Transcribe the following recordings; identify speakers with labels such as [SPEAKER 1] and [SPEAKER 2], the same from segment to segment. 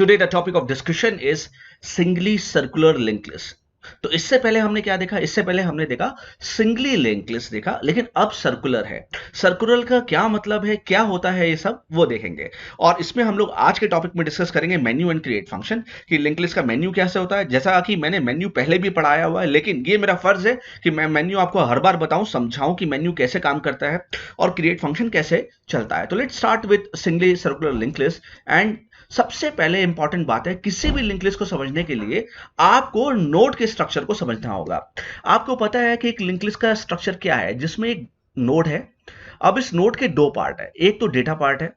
[SPEAKER 1] Today the topic of discussion is singly circular linked list. तो इससे पहले हमने क्या देखा? इससे पहले हमने देखा सिंगली लिंक्ड लिस्ट देखा, लेकिन अब सर्कुलर है। सर्कुलर का क्या मतलब है, क्या होता है, ये सब वो देखेंगे। और इसमें हम लोग आज के टॉपिक में डिस्कस करेंगे मेन्यू एंड क्रिएट फंक्शन, कि लिंक्ड लिस्ट का मेन्यू कैसे होता है। जैसा कि मैंने मेन्यू पहले भी पढ़ाया हुआ है, लेकिन ये मेरा फर्ज है कि मैं मेन्यू आपको हर बार बताऊं, समझाऊं कि मेन्यू कैसे काम करता है और क्रिएट फंक्शन कैसे चलता है। तो let's start with singly circular linked list. And सबसे पहले इंपॉर्टेंट बात है, किसी भी लिंक लिस्ट को समझने के लिए आपको नोड के स्ट्रक्चर को समझना होगा। आपको पता है कि एक लिंक लिस्ट का स्ट्रक्चर क्या है, जिसमें एक नोड है। अब इस नोड के दो पार्ट है, एक तो डेटा पार्ट है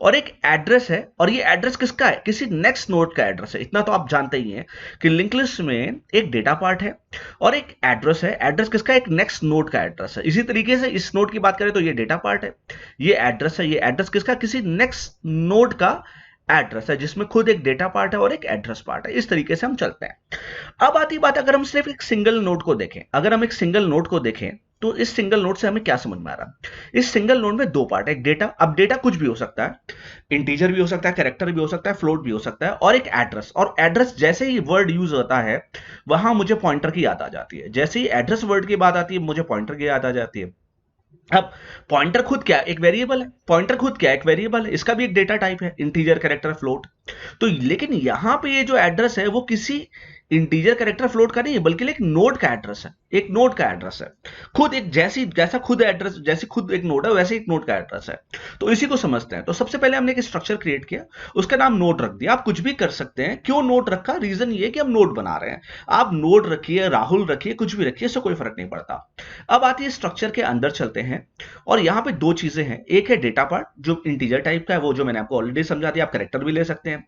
[SPEAKER 1] और एक एड्रेस है। और ये एड्रेस किसका है? किसी नेक्स्ट नोड का एड्रेस है। इतना तो आप जानते ही हैं कि लिंक लिस्ट में एक डेटा पार्ट है और एक एड्रेस है। एड्रेस किसका? एक नेक्स्ट नोड का एड्रेस है। इसी तरीके से इस नोड की बात करें तो ये डेटा पार्ट है, ये एड्रेस है। ये एड्रेस किसका? किसी नेक्स्ट नोड का एड्रेस है, जिसमें खुद एक डेटा पार्ट है और एक एड्रेस पार्ट है। इस तरीके से हम चलते हैं। अब आती बात, अगर हम सिर्फ एक सिंगल नोड को देखें, अगर हम एक सिंगल नोड को देखें तो इस सिंगल नोड से हमें क्या समझ में आ रहा है? इस सिंगल नोड में दो पार्ट है, एक डेटा। अब डेटा कुछ भी हो सकता है, इंटीजर भी हो सकता है, कैरेक्टर भी हो सकता है, फ्लोट भी हो सकता है, और एक एड्रेस। और एड्रेस जैसे ही वर्ड यूज होता है वहां मुझे पॉइंटर की याद आ जाती है। जैसे ही एड्रेस वर्ड की बात आती है मुझे पॉइंटर की याद आ जाती है। अब पॉइंटर खुद क्या है? एक वेरिएबल है। पॉइंटर खुद क्या है? एक वेरिएबल है। इसका भी एक डेटा टाइप है, इंटीजर, कैरेक्टर, फ्लोट। तो लेकिन यहां पे ये जो एड्रेस है वो किसी इंटीजर, कैरेक्टर, फ्लोट का नहीं है, बल्कि एक नोड का एड्रेस है। एक नोड का एड्रेस है। खुद एक जैसा खुद एड्रेस, जैसे खुद एक नोड है वैसे एक नोड का एड्रेस है। तो इसी को समझते हैं। तो सबसे पहले हमने एक स्ट्रक्चर क्रिएट किया, उसका नाम नोड रख दिया। आप कुछ भी कर सकते हैं। क्यों नोड रखा? रीजन ये कि हम नोड बना रहे हैं। आप नोड रखिए, राहुल रखिए, कुछ भी रखिए, इससे कोई फर्क नहीं पड़ता। अब आती है स्ट्रक्चर के अंदर चलते हैं। और यहां पे दो चीजें हैं, एक है डेटा पार्ट जो इंटीजर टाइप का है, वो जो मैंने आपको ऑलरेडी समझा दिया। आप कैरेक्टर भी ले सकते हैं,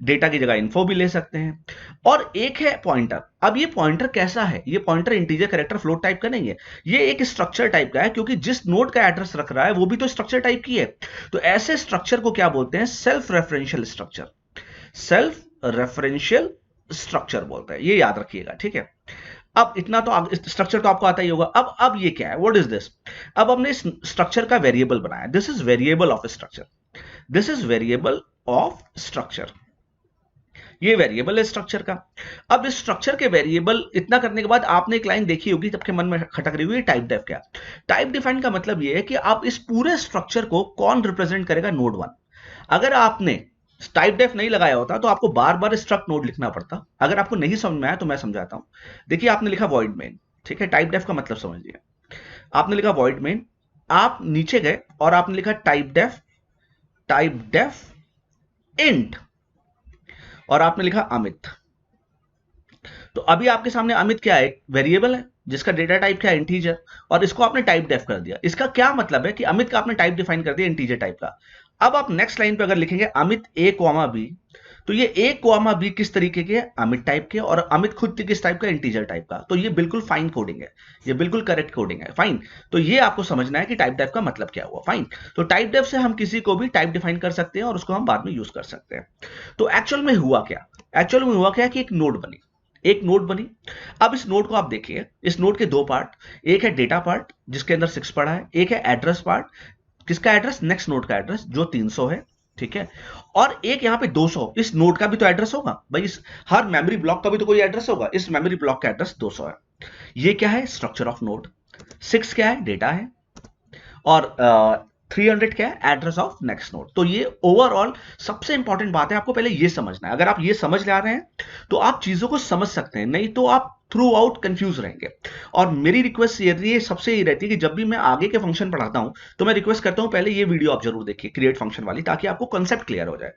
[SPEAKER 1] डेटा की जगह इन्फो भी ले सकते हैं। और एक है पॉइंटर। अब ये पॉइंटर कैसा है? ये pointer integer, character, float type का नहीं है, ये एक स्ट्रक्चर टाइप का है, क्योंकि जिस नोड का एड्रेस रख रहा है वो भी तो स्ट्रक्चर टाइप की है। तो ऐसे स्ट्रक्चर को क्या बोलते हैं? Self referential structure. Self referential structure बोलते हैं, ये याद रखिएगा, ठीक है। अब इतना तो स्ट्रक्चर तो आपको आता ही होगा। अब ये क्या है? What is this? अब हमने इस स्ट्रक्चर का वेरिएबल बनाया। This is variable of structure. This is variable of structure. ये वेरिएबल है स्ट्रक्चर का। अब इस स्ट्रक्चर के वेरिएबल इतना करने के बाद आपने एक लाइन देखी होगी, सबके मन में खटक रही हुई, टाइप डेफ। क्या टाइप डिफाइन का मतलब ये है कि आप इस पूरे स्ट्रक्चर को कौन रिप्रेजेंट करेगा? Node one. अगर आपने टाइप डेफ नहीं लगाया होता तो आपको बार बार स्ट्रक्ट नोड लिखना पड़ता। अगर आपको नहीं समझ में आया तो मैं समझाता हूं। देखिए, आपने लिखा वॉइड मेन, ठीक है। टाइप डेफ का मतलब समझिए। आपने लिखा वॉइड मेन, आप नीचे गए और आपने लिखा टाइप डेफ इंट, और आपने लिखा अमित। तो अभी आपके सामने अमित क्या है? वेरिएबल है जिसका डेटा टाइप क्या है? इंटीजर। और इसको आपने टाइप डेफ कर दिया। इसका क्या मतलब है कि अमित का आपने टाइप डिफाइन कर दिया इंटीजर टाइप का। अब आप नेक्स्ट लाइन पे अगर लिखेंगे अमित ए कॉमा बी, तो ये ए कॉमा बी किस तरीके के? अमित टाइप के। और अमित खुद किस टाइप का? इंटीजर टाइप का। तो ये बिल्कुल फाइन कोडिंग है, ये बिल्कुल करेक्ट कोडिंग है। फाइन। तो ये आपको समझना है कि टाइप डेफ का मतलब क्या हुआ। फाइन। तो टाइप डेफ से हम किसी को भी टाइप डिफाइन कर सकते हैं और उसको हम बाद में यूज कर सकते हैं। तो एक्चुअल में हुआ क्या? एक्चुअल में हुआ क्या कि एक नोड बनी, एक नोड बनी। अब इस नोड को आप देखिए, इस नोड के दो पार्ट, एक है डेटा पार्ट जिसके अंदर 6 पड़ा है, एक है एड्रेस पार्ट। किसका एड्रेस? नेक्स्ट नोड का एड्रेस जो 300 है, ठीक है। और एक यहां पे 200, इस नोड का भी तो एड्रेस होगा भाई, इस हर मेमोरी ब्लॉक का भी तो कोई एड्रेस होगा। इस मेमोरी ब्लॉक का एड्रेस 200 है। ये क्या है? Structure of node. 6 क्या है? डेटा है। और 300 क्या है? Address of next node. तो ये ओवरऑल सबसे इंपॉर्टेंट बात है, आपको पहले ये समझना है। अगर आप ये समझ ला रहे हैं तो आप चीजों को समझ सकते हैं, नहीं तो आप थ्रू आउट कंफ्यूज रहेंगे। और मेरी रिक्वेस्ट ये सबसे ये रहती है कि जब भी मैं आगे के फंक्शन पढ़ाता हूं तो मैं रिक्वेस्ट करता हूं पहले ये वीडियो आप जरूर देखिए, क्रिएट फंक्शन वाली, ताकि आपको कंसेप्ट क्लियर हो जाए।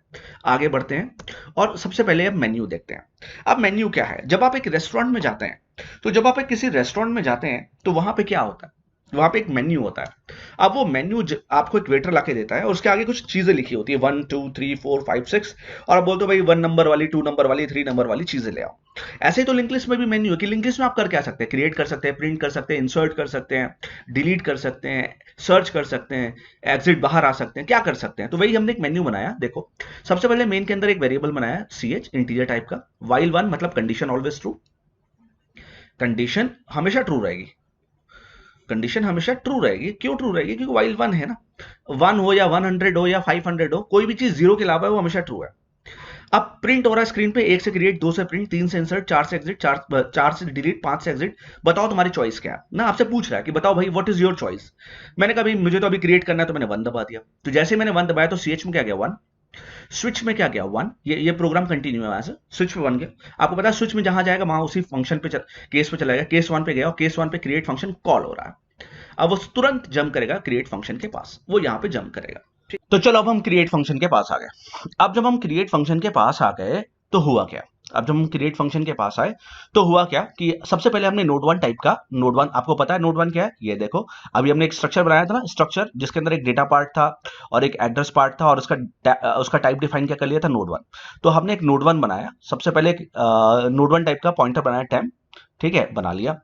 [SPEAKER 1] आगे बढ़ते हैं और सबसे पहले अब मेन्यू देखते हैं। अब मेन्यू क्या है? जब आप एक रेस्टोरेंट में जाते हैं, तो जब आप एक किसी रेस्टोरेंट में जाते हैं तो वहां पे क्या होता है? वहां पे एक मेन्यू होता है। अब वो मेन्यू आपको एक वेटर लाके देता है और उसके आगे कुछ चीजें लिखी होती है, 1 2 3 4 5 6, और आप बोलते हो भाई 1 नंबर वाली, 2 नंबर वाली, 3 नंबर वाली चीजें ले आओ। ऐसे ही तो लिंक लिस्ट में भी मेन्यू है कि लिंक लिस्ट में आप कर क्या सकते हैं? क्रिएट कर सकते हैं, प्रिंट कर सकते हैं, इंसर्ट कर सकते हैं, डिलीट कर सकते हैं, सर्च कर सकते हैं, एग्जिट बाहर आ सकते हैं, क्या कर सकते हैं। तो वही हमने एक मेन्यू बनाया। देखो, सबसे पहले मेन के अंदर एक वेरिएबल बनाया, ch, इंटीजर टाइप का। while 1 मतलब कंडीशन ऑलवेज ट्रू, कंडीशन हमेशा ट्रू रहेगी, कंडीशन हमेशा ट्रू रहेगी। क्यों ट्रू रहेगी? क्योंकि वाइल 1 है ना। 1 हो या 100 हो या 500 हो, कोई भी चीज 0 के अलावा है वो हमेशा ट्रू है। अब प्रिंट हो रहा है स्क्रीन पे, 1 से क्रिएट, 2 से प्रिंट, 3 से इंसर्ट, 4 से एग्जिट, 4 से डिलीट, 5 से एग्जिट। बताओ तुम्हारी चॉइस क्या है ना, आपसे पूछ रहा है कि बताओ भाई व्हाट इज योर चॉइस। मैंने कहा भाई मुझे तो अभी क्रिएट करना है, तो मैंने 1 दबा दिया। तो जैसे ही मैंने 1 दबाया तो CH में क्या गया 1, स्विच में क्या गया 1, ये प्रोग्राम कंटिन्यू है वहां से, स्विच पे 1 गया। आपको पता है स्विच में जहां जाएगा वहां उसी फंक्शन पे केस पे चला गया, केस 1 पे गया और केस 1 पे क्रिएट फंक्शन कॉल हो रहा है। अब वो तुरंत जंप करेगा क्रिएट फंक्शन के पास, वो यहां पे जंप करेगा। ठीक, तो चलो अब हम क्रिएट फंक्शन के पास आ गए। अब जब हम क्रिएट फंक्शन के पास आ गए तो हुआ क्या, अब जब हम क्रिएट फंक्शन के पास आए तो हुआ क्या कि सबसे पहले हमने नोड 1 टाइप का, नोड 1 आपको पता है नोड 1 क्या है, ये देखो अभी हमने एक स्ट्रक्चर बनाया था ना, स्ट्रक्चर जिसके अंदर एक डेटा पार्ट था और एक एड्रेस पार्ट था और उसका टाइप डिफाइन क्या कर लिया था, नोड 1। तो हमने एक नोड 1 बनाया, सबसे पहले एक नोड 1 टाइप का पॉइंटर बनाया टेम्प, ठीक है बना लिया।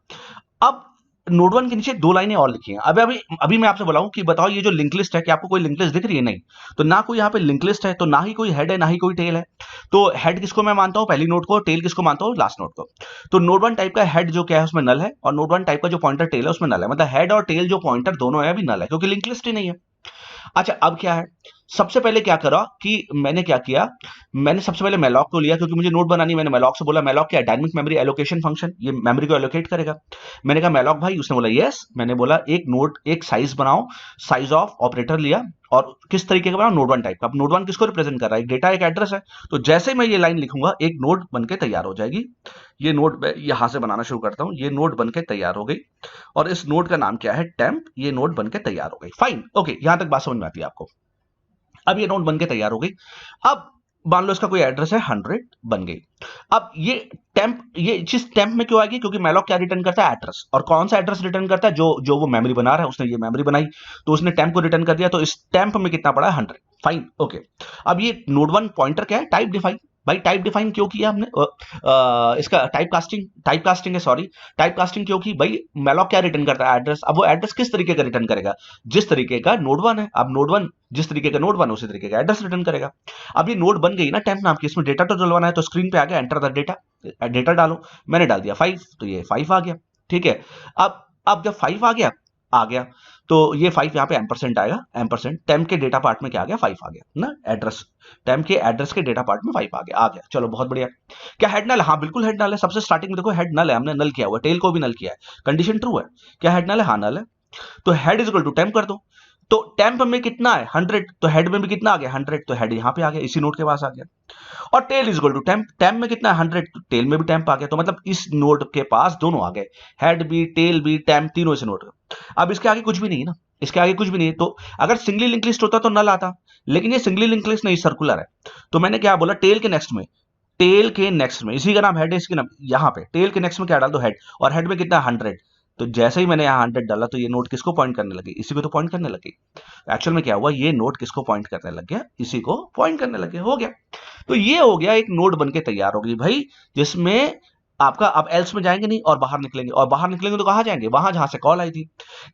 [SPEAKER 1] अब नोड 1 के नीचे 2 लाइनें और लिखी हैं। अब अभी अभी मैं आपसे बोलाऊं कि बताओ ये जो लिंक लिस्ट है, कि आपको कोई लिंक लिस्ट दिख रही है, नहीं। तो ना कोई यहाँ पे लिंक लिस्ट है, तो ना ही कोई हेड है, ना ही कोई टेल है। तो हेड किसको मैं मानता हूं, पहली नोड को, टेल किसको मानता हूं, लास्ट नोड को। तो नोड 1 टाइप का हेड जो क्या है उसमें नल है, और नोड 1 टाइप का जो पॉइंटर टेल है उसमें नल है, मतलब हेड और टेल जो पॉइंटर दोनों है अभी नल है, क्योंकि लिंक लिस्ट ही नहीं है। अच्छा अब क्या है, सबसे पहले क्या करा कि मैंने क्या किया, मैंने सबसे पहले मेलॉक को लिया, क्योंकि मुझे नोट बनानी, मैंने मेलॉक से बोला, मेलॉक क्या है, डायनेमिक मेमोरी एलोकेशन फंक्शन, ये मेमोरी को एलोकेट करेगा। मैंने कहा मेलॉक भाई, उसने बोला यस। मैंने बोला एक नोड, एक साइज बनाओ, साइज ऑफ ऑपरेटर लिया, और किस तरीके का बनाओ, नोड 1 टाइप का। अब नोड 1 किसको रिप्रेजेंट कर रहा है, एक डेटा एक एड्रेस है। तो जैसे मैं ये लाइन लिखूंगा एक नोड बन के तैयार हो जाएगी। ये नोड यहां से बनाना शुरू करता हूं, ये नोड बन के तैयार हो गई, और इस नोड का नाम क्या है, टेम्प। ये नोड बन के तैयार हो गई, फाइन ओके, यहां तक बात समझ में आती है आपको। अब ये नोट बन के तैयार हो गई। अब मान लो इसका कोई एड्रेस है 100, बन गई। अब ये टेम्प, ये चीज टेम्प में क्यों आएगी, क्योंकि मैलॉक क्या रिटर्न करता है, एड्रेस। और कौन सा एड्रेस रिटर्न करता है, जो जो वो मेमोरी बना रहा है, उसने ये मेमोरी बनाई तो उसने टेम्प को रिटर्न कर दिया, तो इस टेम्प में कितना पड़ा है, 100, फाइन ओके। अब ये नोड 1 पॉइंटर क्या है, टाइप डिफाइन। भाई टाइप डिफाइन क्यों किया हमने, इसका टाइप कास्टिंग है, सॉरी, टाइप कास्टिंग क्यों की भाई, मैलॉक क्या रिटर्न करता है, एड्रेस। अब वो एड्रेस किस तरीके का रिटर्न करेगा, जिस तरीके का नोड 1 है। अब नोड 1 जिस तरीके का नोड 1 उसी तरीके का एड्रेस रिटर्न करेगा। अब ये नोड बन गई ना टेम्प नाम की, इसमें डेटा तो डलवाना है, तो स्क्रीन पे आ गया एंटर द डेटा, डेटा डालो। मैंने डाल दिया 5, तो ये 5 आ गया, ठीक है। अब जब 5 आ गया तो ये 5 यहाँ पे एम्परसेंट आएगा, एम्परसेंट टेम्प के डेटा पार्ट में क्या आ गया, 5 आ गया ना, एड्रेस, टेम्प के एड्रेस के डेटा पार्ट में 5 आ गया, चलो बहुत बढ़िया। क्या हेड नल है, हाँ बिल्कुल हेड नल है। सबसे स्टार्टिंग में देखो हेड नल है, हमने नल किया हुआ, टेल को भी नल किया है, कंडीशन ट्रू है। क्या हेड नल है, हाँ नल है। तो head is equal to temp कर दो। तो टेम्प में कितना है 100, तो हेड में भी कितना आ गया 100, तो हेड यहाँ पे आ गया, इसी नोड के पास आ गया। और tail is equal to temp, temp में कितना है 100, तो टेल में भी टेम्प आ गया। तो मतलब इस नोड के पास दोनों आ गए, हेड भी टेल भी टेम्प, तीनों इस नोड। अब इसके आगे कुछ भी नहीं ना, इसके आगे कुछ भी नहीं। तो अगर सिंगली लिंक लिस्ट होता तो नल आता, लेकिन ये सिंगली लिंक लिस्ट नहीं, सर्कुलर है। तो मैंने क्या बोला, टेल के नेक्स्ट में, टेल के नेक्स्ट में, इसी का नाम हेड है, इसके नाम यहाँ पे टेल के नेक्स्ट में क्या डाल दो, हेड। और हेड में कितना 100, तो जैसे ही मैंने यहाँ 100 डाला तो ये नोट किसको पॉइंट करने लगी, इसी को तो पॉइंट करने लगी। एक्चुअल में क्या हुआ, ये नोट किसको पॉइंट करने लग गया, इसी को पॉइंट करने लग गया, हो गया। तो ये हो गया, एक नोड बन के तैयार होगी भाई, जिसमें आपका अब एल्स में जाएंगे नहीं, और बाहर निकलेंगे, और बाहर निकलेंगे तो कहां जाएंगे, वहां जहां से कॉल आई थी।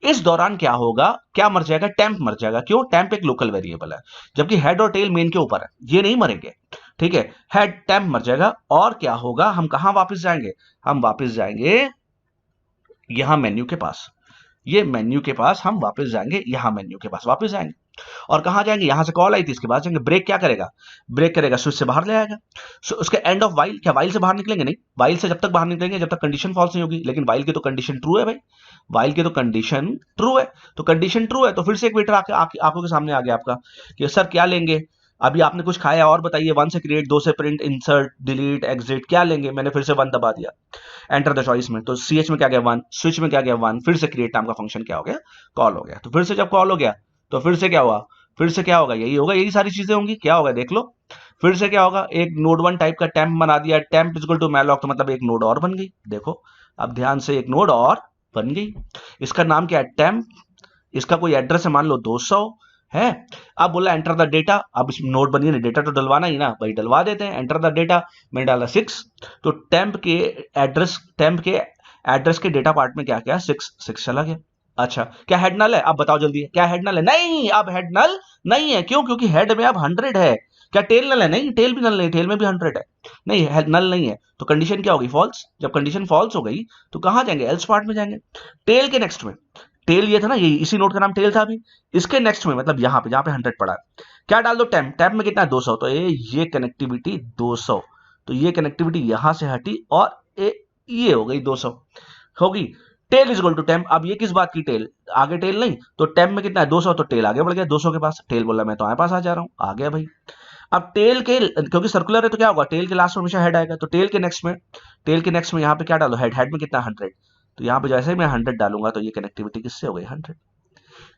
[SPEAKER 1] इस दौरान क्या होगा, क्या मर जाएगा, टेम्प मर जाएगा। क्यों, टेम्प एक लोकल वेरिएबल है, जबकि हेड और टेल मेन के ऊपर है, ये नहीं मरेंगे, ठीक है। हेड टेम्प मर जाएगा, और क्या होगा, हम कहां वापस जाएंगे, हम वापस जाएंगे यहां मेन्यू के पास, ये मेन्यू के पास हम वापस जाएंगे, यहां मेन्यू के पास वापस जाएंगे। और कहां जाएंगे, यहां से कॉल आई थी, इसके बाद जाएंगे, ब्रेक क्या करेगा, ब्रेक करेगा, स्विच से बाहर ले आएगा। उसके एंड ऑफ वाइल, क्या वाइल से बाहर निकलेंगे, नहीं, वाइल से जब तक बाहर निकलेंगे जब तक कंडीशन फॉल्स नहीं होगी, लेकिन वाइल की तो कंडीशन ट्रू है भाई, वाइल की तो कंडीशन ट्रू है। तो कंडीशन ट्रू है तो फिर से एक वेटर आंखों के सामने आ गया आपका कि सर क्या लेंगे, अभी आपने कुछ खाया और बताइए, 1 से क्रिएट, 2 से प्रिंट, इंसर्ट, डिलीट, एग्जिट, क्या लेंगे। मैंने फिर से 1 दबा दिया, एंटर द चॉइस में, तो CH में क्या गया 1, स्विच में क्या गया 1, फिर से क्रिएट नाम का फंक्शन क्या हो गया, कॉल हो गया। तो फिर से जब कॉल हो गया तो फिर से क्या हुआ, फिर से क्या होगा, यही होगा, यही सारी चीजें होंगी, क्या होगा देख लो। फिर से क्या होगा, एक नोड 1 टाइप का टेम्प बना दिया, टेम्प इक्वल टू मैलॉक, तो मतलब एक नोड और बन गई, देखो अब ध्यान से, एक नोड और बन गई। इसका नाम क्या है, टेम्प। इसका कोई एड्रेस है मान लो 200 है। अब बोला एंटर द डेटा, अब इस नोड बनी है, डेटा तो डलवाना ही ना भाई, डलवा देते हैं, एंटर द डेटा। मैंने डाला 6, तो टेम्प के एड्रेस के डेटा पार्ट में क्या क्या 6 चला गया। अच्छा, क्या हेड नल है, अब बताओ जल्दी, क्या हेड नल है, नहीं, अब हेड नल नहीं है। क्यों, क्योंकि हेड में अब 100 है। क्या टेल नल है, नहीं, टेल भी नल नहीं, टेल में भी 100 है, नहीं, हेड नल नहीं है। तो कंडीशन क्या होगी, फॉल्स। जब कंडीशन फॉल्स हो गई तो कहां जाएंगे, एल्स पार्ट में जाएंगे, टेल के नेक्स्ट में। टेल ये था ना, ये इसी नोड का नाम टेल था अभी। इसके नेक्स्ट में मतलब यहाँ पे जहाँ पे 100 पड़ा है, क्या डाल दो, टेम्प। टेम्प में कितना है, 200। तो ये कनेक्टिविटी 200, तो ये कनेक्टिविटी यहां से हटी और ये हो गई 200 होगी। Tail is equal to temp. अब ये किस बात की टेल, आगे टेल नहीं, तो टेम्प में कितना है 200, तो टेल आगे बढ़ गया 200 के पास। टेल बोला मैं तो आए पास आ जा रहा हूं, आ गया भाई। अब टेल के, क्योंकि सर्कुलर है तो क्या होगा, टेल के लास्ट में हमेशा हेड आएगा, तो टेल के नेक्स्ट में यहाँ पे क्या डालो, हेड। हेड में कितना 100, तो यहाँ पे जैसे ही मैं 100 डालूंगा तो ये कनेक्टिविटी किससे हो गई, 100।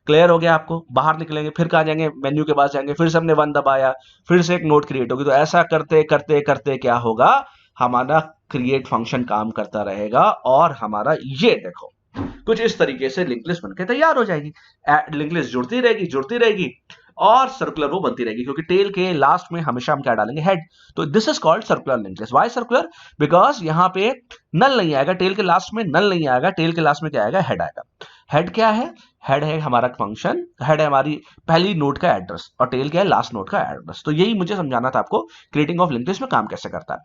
[SPEAKER 1] क्लियर हो गया आपको। बाहर निकलेंगे, फिर कहाँ जाएंगे, मेन्यू के पास जाएंगे, फिर से हमने 1 दबाया, फिर से एक नोड क्रिएट होगी। तो ऐसा करते करते करते क्या होगा, हमारा क्रिएट फंक्शन काम करता रहेगा और हमारा ये देखो कुछ इस तरीके से लिंक लिस्ट बनकर तैयार हो जाएगी। लिंक लिस्ट जुड़ती रहेगी और सर्कुलर वो बनती रहेगी, क्योंकि टेल के लास्ट में हमेशा हम क्या डालेंगे, हेड। तो this is called circular link list. Why circular, because यहाँ पे नल नहीं आएगा, टेल के लास्ट में नल नहीं आएगा, टेल के लास्ट में क्या आएगा, हेड आएगा। हेड क्या है, हेड है हमारा फंक्शन, हेड है हमारी पहली नोड का एड्रेस, और टेल क्या है, लास्ट नोड का एड्रेस। तो यही मुझे समझाना था आपको, क्रिएटिंग ऑफ लिंक लिस्ट में काम कैसे करता है।